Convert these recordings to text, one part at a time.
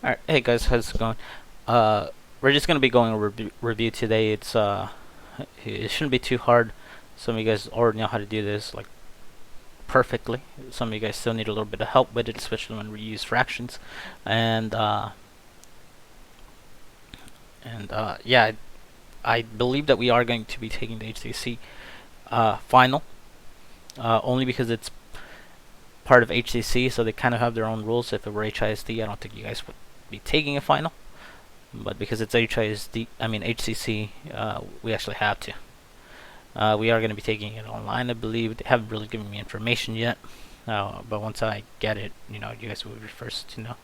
Alright, hey guys, how's it going? We're just gonna be going over review today. It shouldn't be too hard. Some of you guys already know how to do this like perfectly. Some of you guys still need a little bit of help with it, especially when we use fractions. And yeah, I believe that we are going to be taking the HCC final, only because it's part of HCC, so they kind of have their own rules. If it were HISD, I don't think you guys would be taking a final. But because it's HCC, we actually have to. We are going to be taking it online, I believe. They haven't really given me information yet, but once I get it, you guys will be first to know.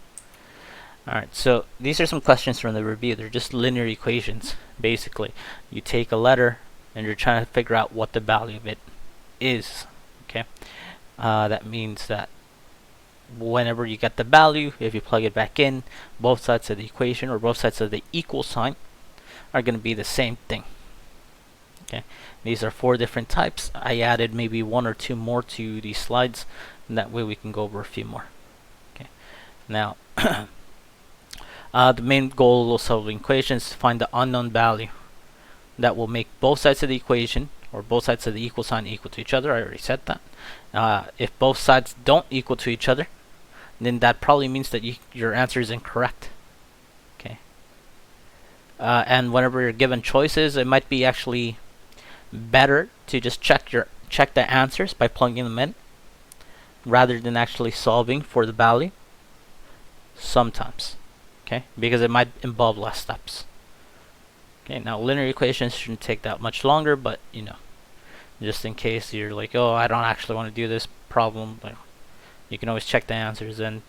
Alright, so these are some questions from the review. They're just linear equations, basically. You take a letter, and you're trying to figure out what the value of it is. Okay, that means that whenever you get the value, if you plug it back in, both sides of the equation or both sides of the equal sign are going to be the same thing. Okay, these are 4 different types. I added maybe 1 or 2 more to these slides, and that way we can go over a few more. Okay, now the main goal of solving equations is to find the unknown value that will make both sides of the equation or both sides of the equal sign equal to each other. I already said that. If both sides don't equal to each other, then that probably means that your answer is incorrect. Okay. And whenever you're given choices, it might be actually better to just check the answers by plugging them in, rather than actually solving for the value. Sometimes, okay, because it might involve less steps. Okay. Now linear equations shouldn't take that much longer, but just in case you're like, oh, I don't actually want to do this problem, you can always check the answers, and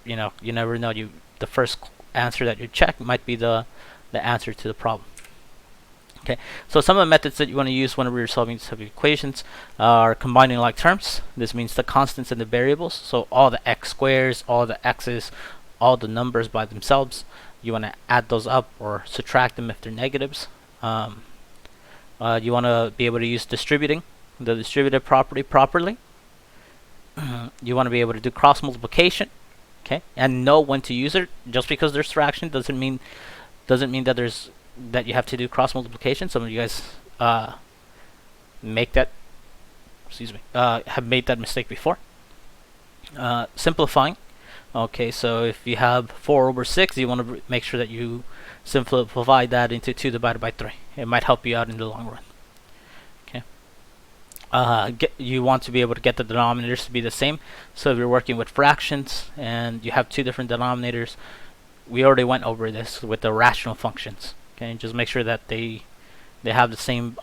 you never know. The first answer that you check might be the answer to the problem. Okay, so some of the methods that you want to use whenever you're solving these type of equations are combining like terms. This means the constants and the variables. So all the x squares, all the x's, all the numbers by themselves, you want to add those up or subtract them if they're negatives. You want to be able to use distributing, the distributive property properly. You want to be able to do cross multiplication, okay, and know when to use it. Just because there's fraction doesn't mean that you have to do cross multiplication. Some of you guys have made that mistake before. Simplifying. Okay, so if you have 4 over 6, you want to make sure that you simplify that into 2 divided by 3. It might help you out in the long run. You want to be able to get the denominators to be the same. So if you're working with fractions and you have 2 different denominators, we already went over this with the rational functions. Okay, just make sure that they have the same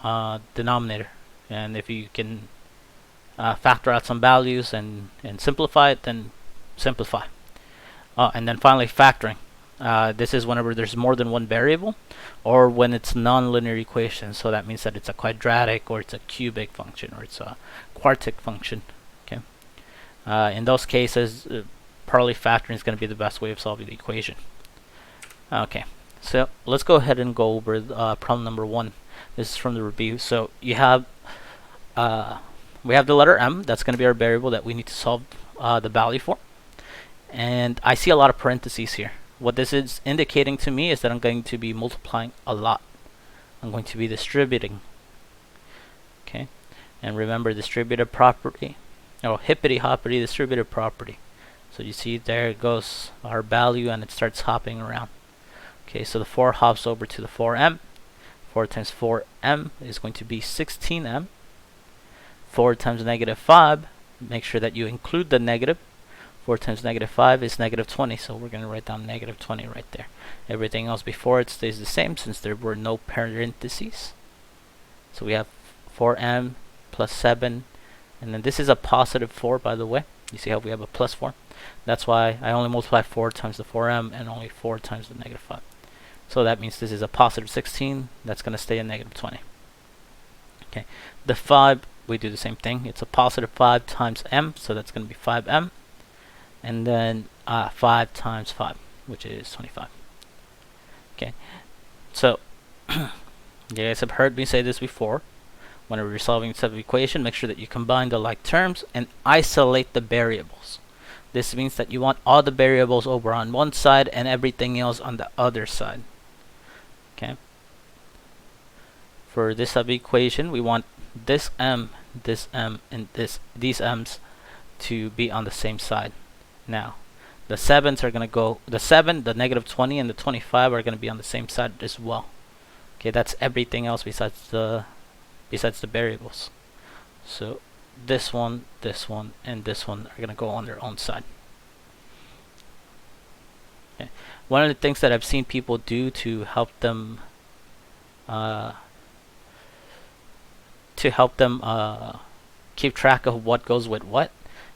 denominator, and if you can factor out some values and simplify it, then simplify. And then finally, factoring. This is whenever there's more than one variable, or when it's non-linear equation. So that means that it's a quadratic, or it's a cubic function, or it's a quartic function. Okay. In those cases, Pauli factoring is going to be the best way of solving the equation. Okay. So let's go ahead and go over problem number 1. This is from the review. So we have the letter m. That's going to be our variable that we need to solve the value for. And I see a lot of parentheses here. What this is indicating to me is that I'm going to be multiplying a lot. I'm going to be distributing. Okay, and remember distributive property, or hippity hoppity distributive property. So you see there it goes, our value, and it starts hopping around. Okay, so the 4 hops over to the 4m. 4 times 4m is going to be 16m. 4 times negative 5, make sure that you include the negative. 4 times negative 5 is negative 20, so we're going to write down negative 20 right there. Everything else before it stays the same since there were no parentheses. So we have 4m plus 7, and then this is a positive 4, by the way. You see how we have a plus 4? That's why I only multiply 4 times the 4m and only 4 times the negative 5. So that means this is a positive 16. That's going to stay a negative 20. Okay, the 5, we do the same thing. It's a positive 5 times m, so that's going to be 5m. And then 5 times 5, which is 25. Okay, so you guys have heard me say this before. Whenever you're solving this type of equation, make sure that you combine the like terms and isolate the variables. This means that you want all the variables over on one side and everything else on the other side. Okay. For this type of equation, we want this m, and these m's to be on the same side. Now, the 7s are going to go, the 7, the negative 20, and the 25 are going to be on the same side as well. Okay, that's everything else besides the variables. So this one, and this one are going to go on their own side. Okay. One of the things that I've seen people do to help them keep track of what goes with what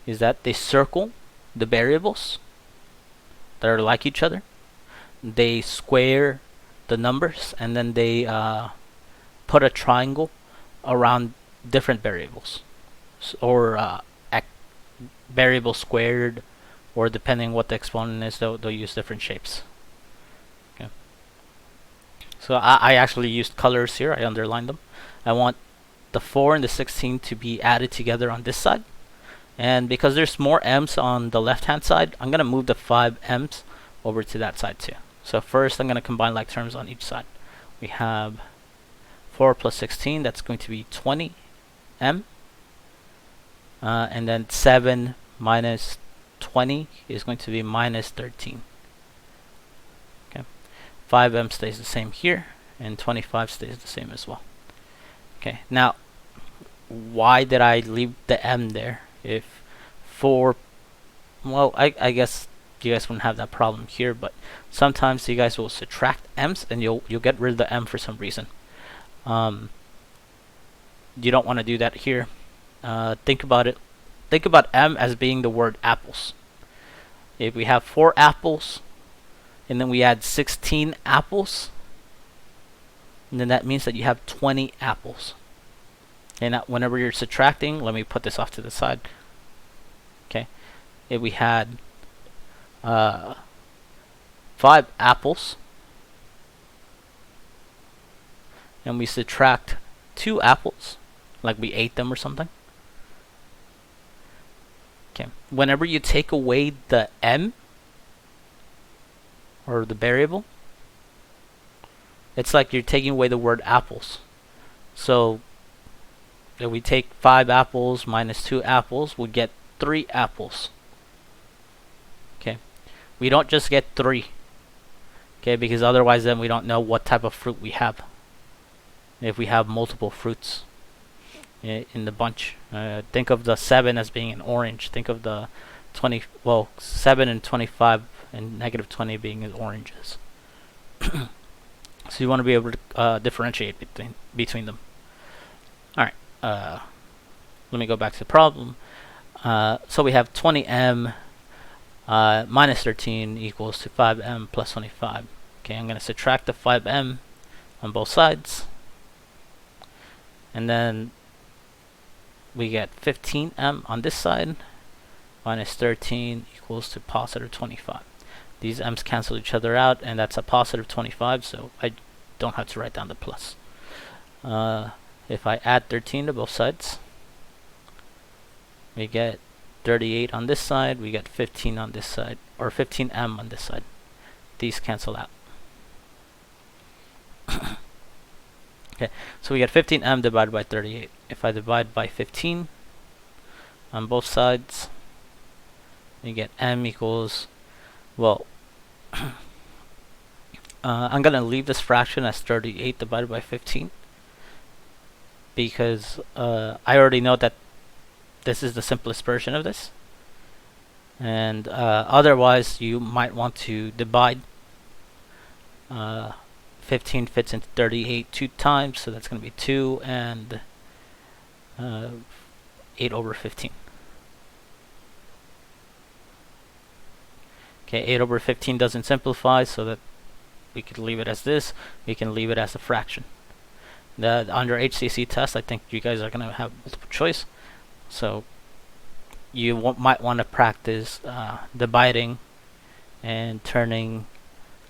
is that they circle the variables that are like each other. They square the numbers, and then they put a triangle around different variables, or variable squared, or depending what the exponent is, they'll use different shapes. Okay. So I actually used colors here. I underlined them. I want the 4 and the 16 to be added together on this side. And because there's more m's on the left hand side, I'm going to move the 5 m's over to that side too. So first I'm going to combine like terms on each side. We have 4 plus 16, that's going to be 20 m. And then 7 minus 20 is going to be minus 13. Okay. 5m stays the same here, and 25 stays the same as well. Okay, now why did I leave the m there? If 4, well, I guess you guys wouldn't have that problem here, but sometimes you guys will subtract m's and you'll get rid of the m for some reason. You don't want to do that here. Think about it. Think about m as being the word apples. If we have 4 apples and then we add 16 apples, and then that means that you have 20 apples. And now whenever you're subtracting, let me put this off to the side. Okay, if we had 5 apples and we subtract 2 apples, like we ate them or something. Okay, whenever you take away the m or the variable, it's like you're taking away the word apples. So if we take 5 apples minus 2 apples, we get 3 apples. Okay, we don't just get 3. Okay, because otherwise then we don't know what type of fruit we have. If we have multiple fruits in the bunch, think of the 7 as being an orange. Think of the 7 and 25 and negative 20 being as oranges. So you want to be able to differentiate between them. Alright, let me go back to the problem. So we have 20m minus 13 equals to 5m plus 25. Okay, I'm going to subtract the 5m on both sides. And then we get 15m on this side minus 13 equals to positive 25. These m's cancel each other out, and that's a positive 25, so I don't have to write down the plus. If I add 13 to both sides, we get 38 on this side, we get 15 on this side, or 15m on this side. These cancel out. Okay, so we get 15m divided by 38. If I divide by 15 on both sides, we get m equals, well, I'm going to leave this fraction as 38 divided by 15 because I already know that this is the simplest version of this. And otherwise, you might want to divide. 15 fits into 38 2 times, so that's going to be 2 and 8 over 15. Okay, 8 over 15 doesn't simplify, so that we could leave it as this. We can leave it as a fraction. Under HCC test, I think you guys are going to have multiple choice. So you might want to practice dividing and turning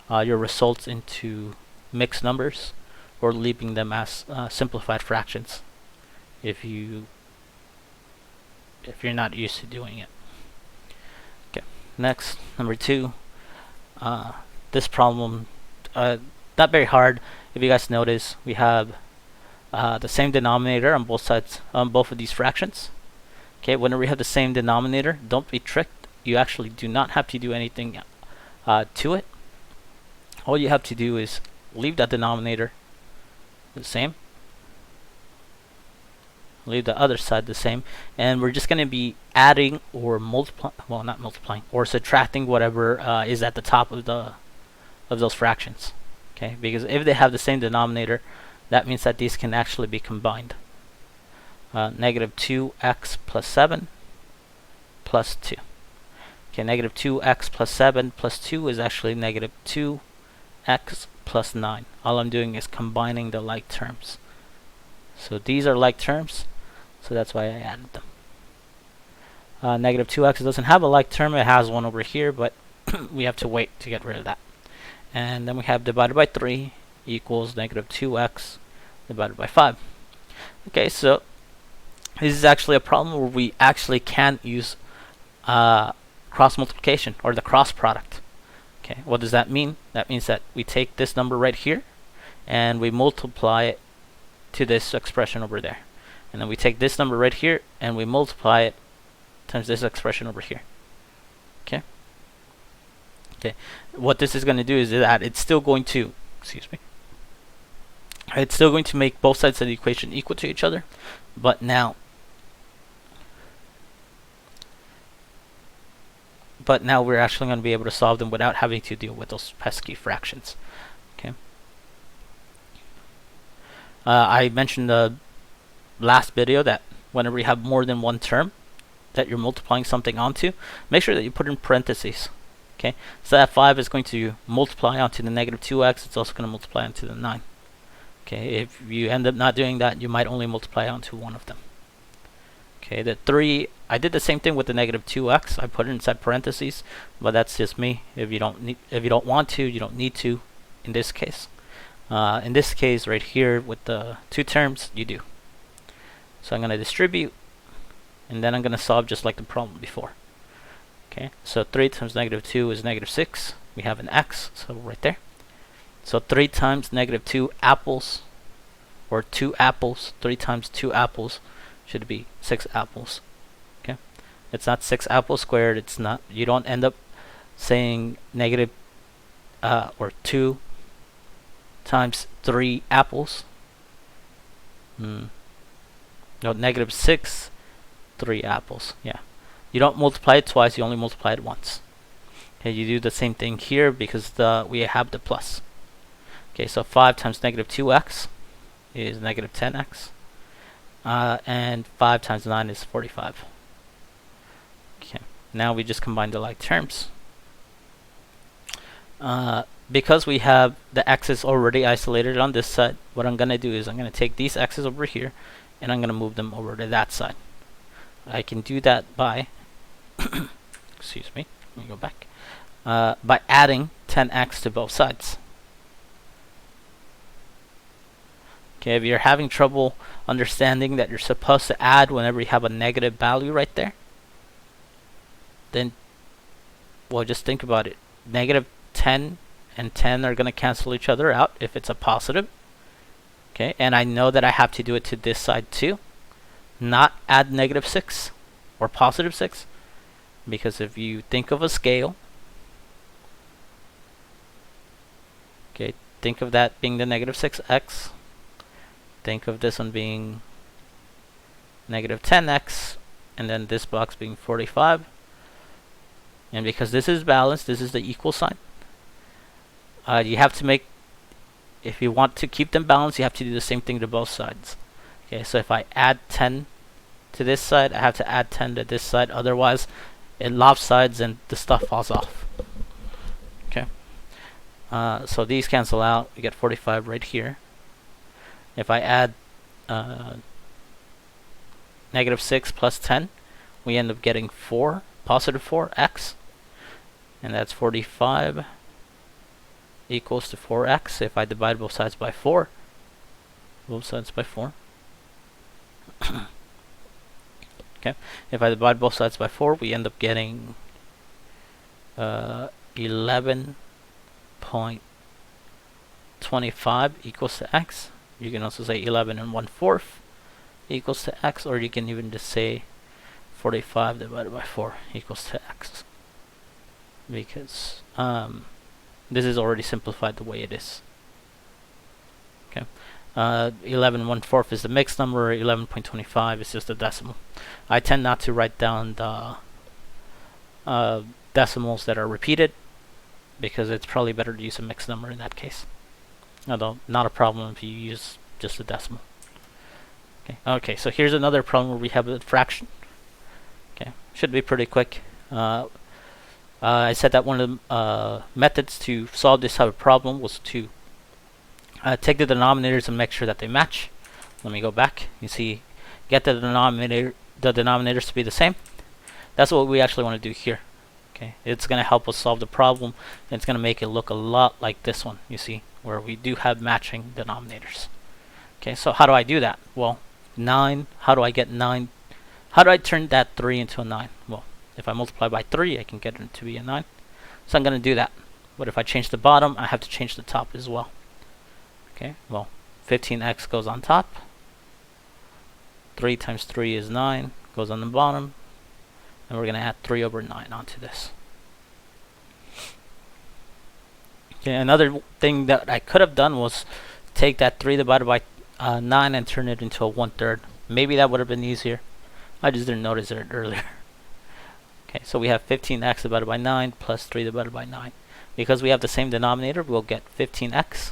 your results into mixed numbers, or leaving them as simplified fractions if you're not used to doing it. Okay. Next, number 2. This problem, not very hard. If you guys notice, we have the same denominator on both sides, on both of these fractions. Okay, whenever we have the same denominator, don't be tricked. You actually do not have to do anything to it. All you have to do is leave that denominator the same, leave the other side the same, and we're just going to be adding or multiplying, well, not multiplying, or subtracting whatever is at the top of those fractions. Okay, because if they have the same denominator, that means that these can actually be combined. Negative 2x plus 7 plus 2. Okay, negative 2x plus 7 plus 2 is actually negative 2x plus 9. All I'm doing is combining the like terms. So these are like terms, so that's why I added them. Negative 2x doesn't have a like term, it has one over here, but we have to wait to get rid of that. And then we have divided by 3 equals negative 2x divided by 5. Okay, so this is actually a problem where we actually can't use cross multiplication or the cross product. Okay, what does that mean? That means that we take this number right here and we multiply it to this expression over there. And then we take this number right here and we multiply it times this expression over here. Okay. Okay. What this is going to do is that it's still going to, it's still going to make both sides of the equation equal to each other, but now we're actually going to be able to solve them without having to deal with those pesky fractions. Okay. I mentioned the last video that whenever you have more than one term that you're multiplying something onto, make sure that you put in parentheses. Okay, so that 5 is going to multiply onto the negative 2x. It's also going to multiply onto the 9. Okay, if you end up not doing that, you might only multiply onto one of them. Okay, the 3, I did the same thing with the negative 2x. I put it inside parentheses, but that's just me. If you don't want to, you don't need to. In this case, right here with the two terms, you do. So I'm going to distribute, and then I'm going to solve just like the problem before. Okay, so 3 times negative 2 is negative 6. We have an x, so right there. So 3 times negative 2 apples, or 2 apples. 3 times 2 apples should be 6 apples. Okay, it's not 6 apples squared. It's not. You don't end up saying negative or 2 times 3 apples. No, negative 6 3 apples. Yeah. You don't multiply it twice, you only multiply it once. Okay, you do the same thing here because we have the plus. Okay, so 5 times negative 2x is negative 10x. And 5 times 9 is 45. Okay, now we just combine the like terms. Because we have the x's already isolated on this side, what I'm going to do is I'm going to take these x's over here and I'm going to move them over to that side. I can do that by excuse me, let me go back, by adding 10x to both sides. Okay, if you're having trouble understanding that you're supposed to add whenever you have a negative value right there, then, well, just think about it. Negative 10 and 10 are going to cancel each other out if it's a positive. Okay, and I know that I have to do it to this side too, not add negative 6 or positive 6, because if you think of a scale, okay, think of that being the negative 6x, think of this one being negative 10x, and then this box being 45, and because this is balanced, this is the equal sign, you have to make, if you want to keep them balanced, you have to do the same thing to both sides. Okay, so if I add 10 to this side, I have to add 10 to this side, otherwise it lopsides and the stuff falls off. Okay, so these cancel out, we get 45 right here. If I add negative 6 plus 10, we end up getting 4, positive 4x, and that's 45 equals to 4x. If I divide both sides by 4, okay, if I divide both sides by 4, we end up getting 11.25 equals to x. You can also say 11 and 1/4 equals to x, or you can even just say 45 divided by 4 equals to x, because this is already simplified the way it is. Okay, 11 1/4 is the mixed number. 11.25 is just a decimal. I tend not to write down the decimals that are repeated, because it's probably better to use a mixed number in that case. Although not a problem if you use just a decimal. Okay, so here's another problem where we have a fraction. Okay, should be pretty quick. I said that one of the methods to solve this type of problem was to take the denominators and make sure that they match. Let me go back. You see, get the denominators to be the same. That's what we actually want to do here. Okay, it's going to help us solve the problem, and it's going to make it look a lot like this one, you see, where we do have matching denominators. Okay, so how do I do that? Well, 9, how do I get 9? How do I turn that 3 into a 9? Well, if I multiply by 3, I can get it to be a 9. So I'm going to do that. But if I change the bottom, I have to change the top as well. Okay, well, 15x goes on top. 3 times 3 is 9, goes on the bottom. And we're going to add 3 over 9 onto this. Okay, another thing that I could have done was take that 3 divided by 9 and turn it into a 1/3. Maybe that would have been easier. I just didn't notice it earlier. Okay, so we have 15x divided by 9 plus 3 divided by 9. Because we have the same denominator, we'll get 15x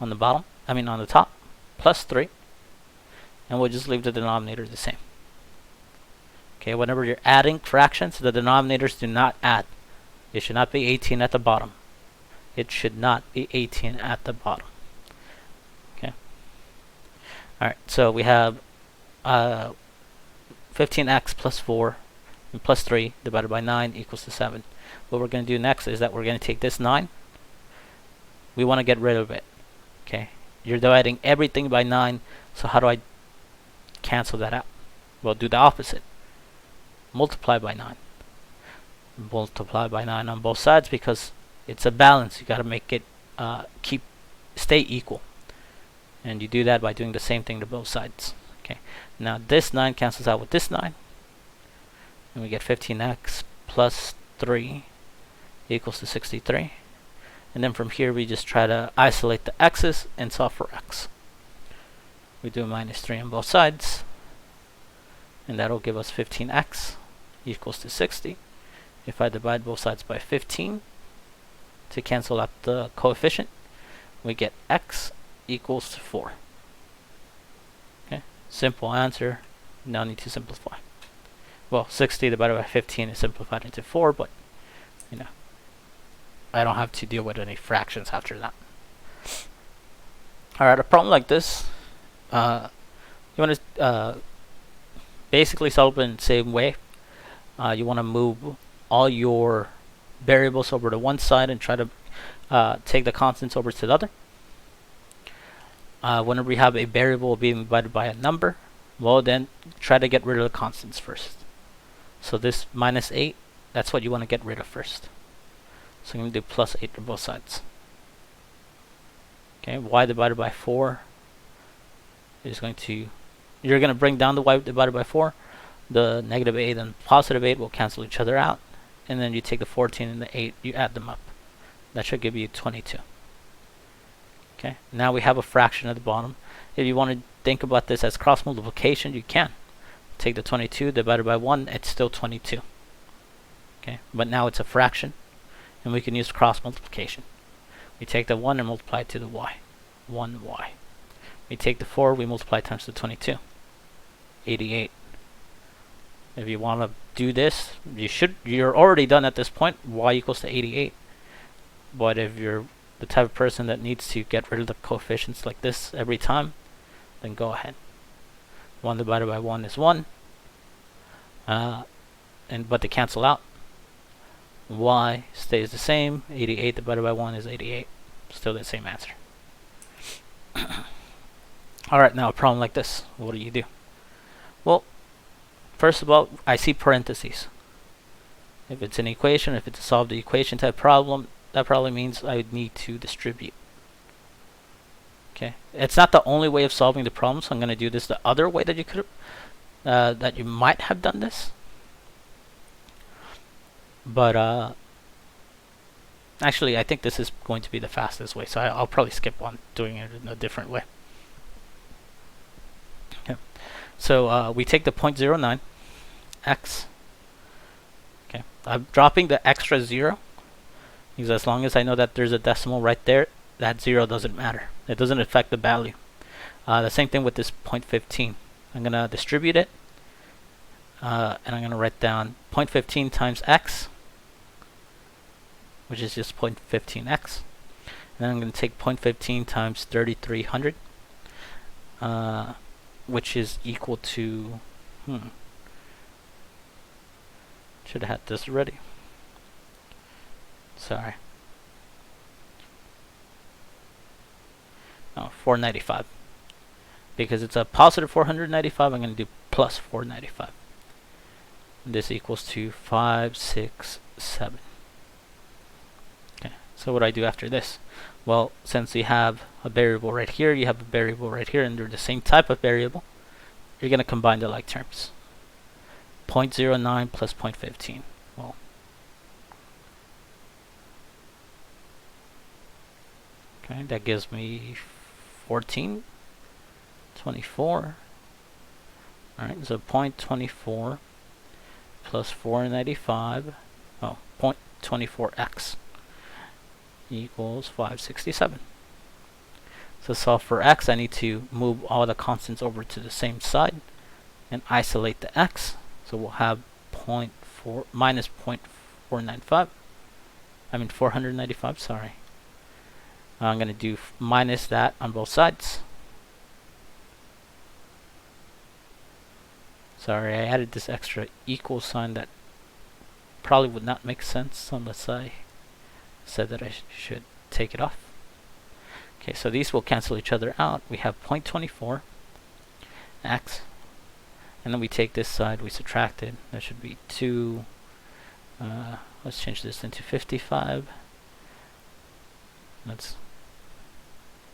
on the bottom, on the top, plus 3. And we'll just leave the denominator the same. Okay, whenever you're adding fractions, the denominators do not add. It should not be 18 at the bottom. It should not be 18 at the bottom. Okay. Alright, so we have 15x plus 4 and plus 3 divided by 9 equals to 7. What we're going to do next is that we're going to take this 9. We want to get rid of it. Okay, you're dividing everything by 9, so how do I cancel that out? Well, do the opposite. Multiply by 9. Multiply by 9 on both sides, because it's a balance. You got to make it stay equal. And you do that by doing the same thing to both sides. Okay, now this 9 cancels out with this 9. And we get 15x plus 3 equals to 63. And then from here we just try to isolate the x's and solve for x. We do minus 3 on both sides. And that'll give us 15x equals to 60. If I divide both sides by 15 to cancel out the coefficient, we get x equals to 4. Okay, simple answer. No need to simplify. Well, 60 divided by 15 is simplified into 4, but I don't have to deal with any fractions after that. Alright, a problem like this, you want to basically solve it in the same way. You want to move all your variables over to one side and try to take the constants over to the other. Whenever we have a variable being divided by a number, well, then try to get rid of the constants first. So this minus 8, that's what you want to get rid of first. So I'm going to do plus 8 to both sides. Okay, y divided by 4 is you're going to bring down the y divided by 4. The negative 8 and positive 8 will cancel each other out. And then you take the 14 and the 8, you add them up. That should give you 22. Okay, now we have a fraction at the bottom. If you want to think about this as cross multiplication, you can. Take the 22 divided by 1, it's still 22. Okay, but now it's a fraction, and we can use cross multiplication. We take the 1 and multiply it to the y. 1y. We take the 4, we multiply times the 22. 88. If you want to do this, you're already done at this point. Y equals to 88. But if you're the type of person that needs to get rid of the coefficients like this every time, then go ahead. 1 divided by 1 is 1. But they cancel out. Y stays the same. 88 divided by 1 is 88. Still the same answer. Alright, now a problem like this. What do? Well, first of all, I see parentheses. If it's an equation, if it's a solve the equation type problem, that probably means I would need to distribute. Okay, it's not the only way of solving the problem, so I'm going to do this the other way that you could, that you might have done this. But actually, I think this is going to be the fastest way, so I'll probably skip on doing it in a different way. Okay, so we take the 0.09 x. Okay, I'm dropping the extra 0 because as long as I know that there's a decimal right there, that 0 doesn't matter. It doesn't affect the value. The same thing with this 0.15. I'm going to distribute it, and I'm going to write down 0.15 times x, which is just 0.15x. And then I'm going to take 0.15 times 3300, which is equal to, should have had this ready. Sorry. Oh, 495. Because it's a positive 495, I'm going to do plus 495. This equals to 567. Okay, so what do I do after this? Well, since you have a variable right here, you have a variable right here, and they're the same type of variable, you're going to combine the like terms. 0.09 plus 0.15. Well, okay, that gives me 14, 24. Alright, so 0.24 plus 495, 0.24x equals 567. So solve for x, I need to move all the constants over to the same side and isolate the x. So we'll have minus 0.495. I mean 495, sorry. I'm going to do minus that on both sides. Sorry, I added this extra equal sign that probably would not make sense unless I said that I should take it off. Okay, so these will cancel each other out. We have 0.24 x, and then we take this side, we subtract it. That should be 2. Let's change this into 55. That's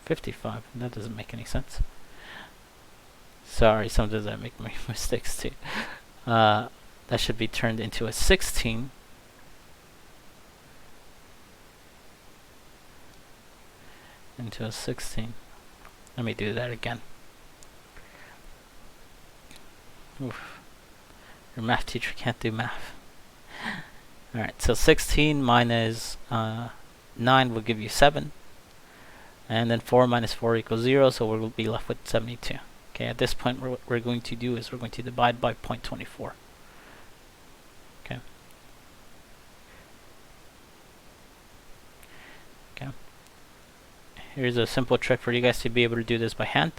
55. That doesn't make any sense. Sorry, sometimes I make mistakes too. That should be turned into a 16. Into a 16. Let me do that again. Oof. Your math teacher can't do math. Alright, so 16 minus 9 will give you 7. And then 4 minus 4 equals 0, so we'll be left with 72. Okay, at this point, what we're going to do is we're going to divide by 0.24. Okay. Okay. Here's a simple trick for you guys to be able to do this by hand.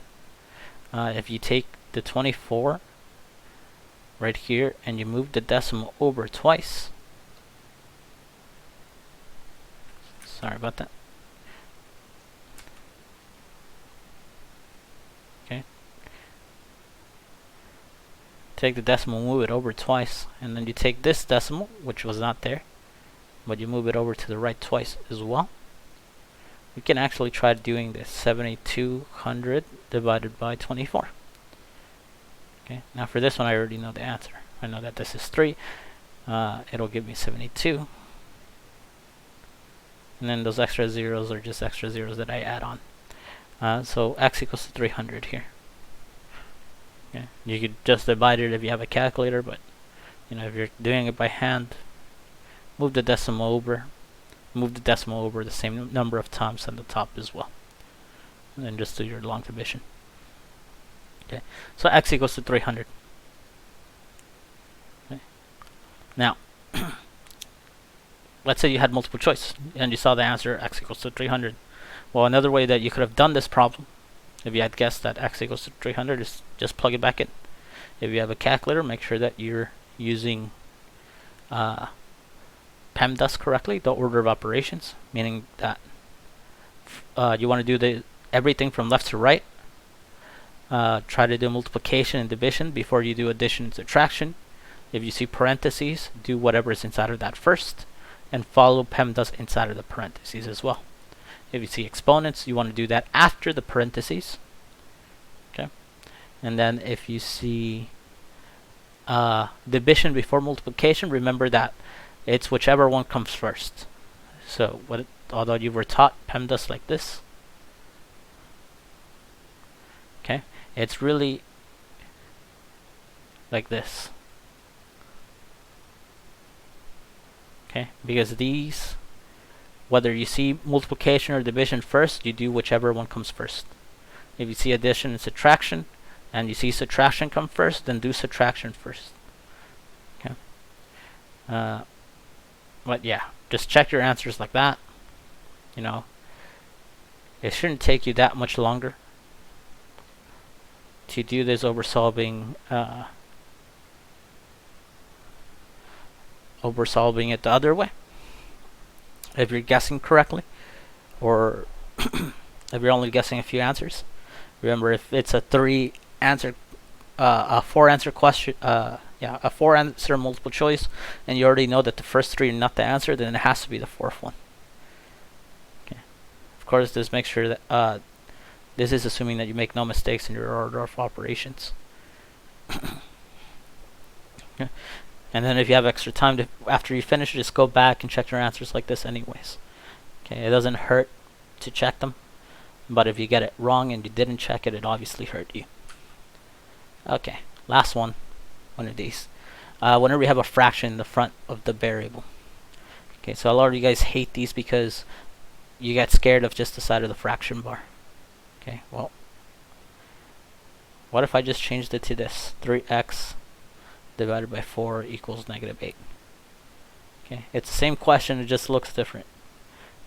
If you take the 24 right here and you move the decimal over twice. Sorry about that. Okay. Take the decimal, move it over twice, and then you take this decimal, which was not there, but you move it over to the right twice as well. We can actually try doing this 7200 divided by 24. Okay, now for this one I already know the answer. I know that this is 3. It'll give me 72. And then those extra zeros are just extra zeros that I add on. So x equals to 300 here. Okay. You could just divide it if you have a calculator, but if you're doing it by hand, move the decimal over. Move the decimal over the same number of times on the top as well. And then just do your long division. Okay. So x equals to 300. Okay. Now, let's say you had multiple choice and you saw the answer x equals to 300. Well, another way that you could have done this problem, if you had guessed that x equals to 300, is just plug it back in. If you have a calculator, make sure that you're using PEMDAS correctly, the order of operations, meaning that you want to do everything from left to right. Try to do multiplication and division before you do addition and subtraction. If you see parentheses, do whatever is inside of that first, and follow PEMDAS inside of the parentheses as well. If you see exponents, you want to do that after the parentheses. Okay, and then if you see division before multiplication, remember that it's whichever one comes first. So although you were taught PEMDAS like this, okay, it's really like this. Okay, because these, whether you see multiplication or division first, you do whichever one comes first. If you see addition and subtraction, and you see subtraction come first, then do subtraction first. Okay. But yeah, just check your answers like that. You know, it shouldn't take you that much longer to do this over solving it the other way, if you're guessing correctly, or if you're only guessing a few answers. Remember, if it's a four answer question, a 4-answer multiple choice, and you already know that the first 3 are not the answer, then it has to be the 4th one. Okay. Of course, just make sure that this is assuming that you make no mistakes in your order of operations. Okay. And then if you have extra time after you finish, just go back and check your answers like this anyways. Okay, it doesn't hurt to check them, but if you get it wrong and you didn't check it, it obviously hurt you. Okay, last one of these. Whenever you have a fraction in the front of the variable. Okay, so a lot of you guys hate these because you get scared of just the side of the fraction bar. Okay, well, what if I just changed it to this? 3x divided by 4 equals -8. Okay, it's the same question, it just looks different.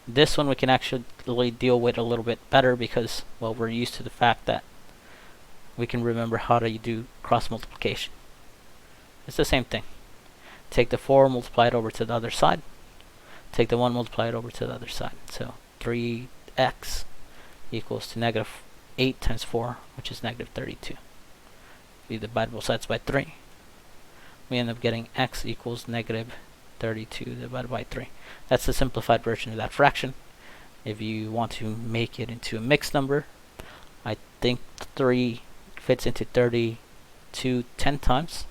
This one we can actually deal with a little bit better because, well, we're used to the fact that we can remember how to do cross multiplication. It's the same thing. Take the 4, multiply it over to the other side. Take the 1, multiply it over to the other side. So 3x equals to -8 times 4, which is -32. We divide both sides by 3. We end up getting x equals -32 divided by 3. That's the simplified version of that fraction. If you want to make it into a mixed number, I think 3 fits into 32 10 times.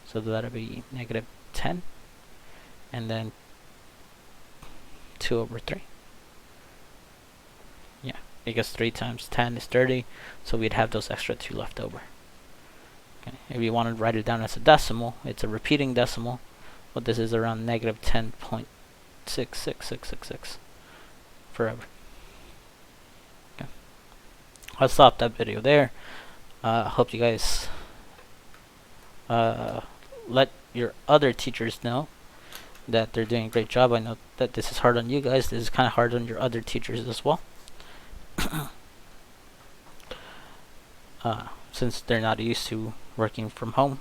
So that'll be -10. And then 2 over 3. Yeah, because 3 times 10 is 30, so we'd have those extra 2 left over. Okay. If you want to write it down as a decimal, it's a repeating decimal, but this is around -10.66666 forever. Okay. I'll stop that video there. Hope you guys let your other teachers know that they're doing a great job. I know that this is hard on you guys. This is kind of hard on your other teachers as well. Since they're not used to working from home.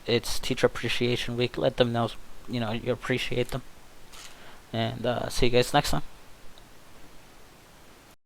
It's Teacher Appreciation Week. Let them know, you appreciate them. And see you guys next time.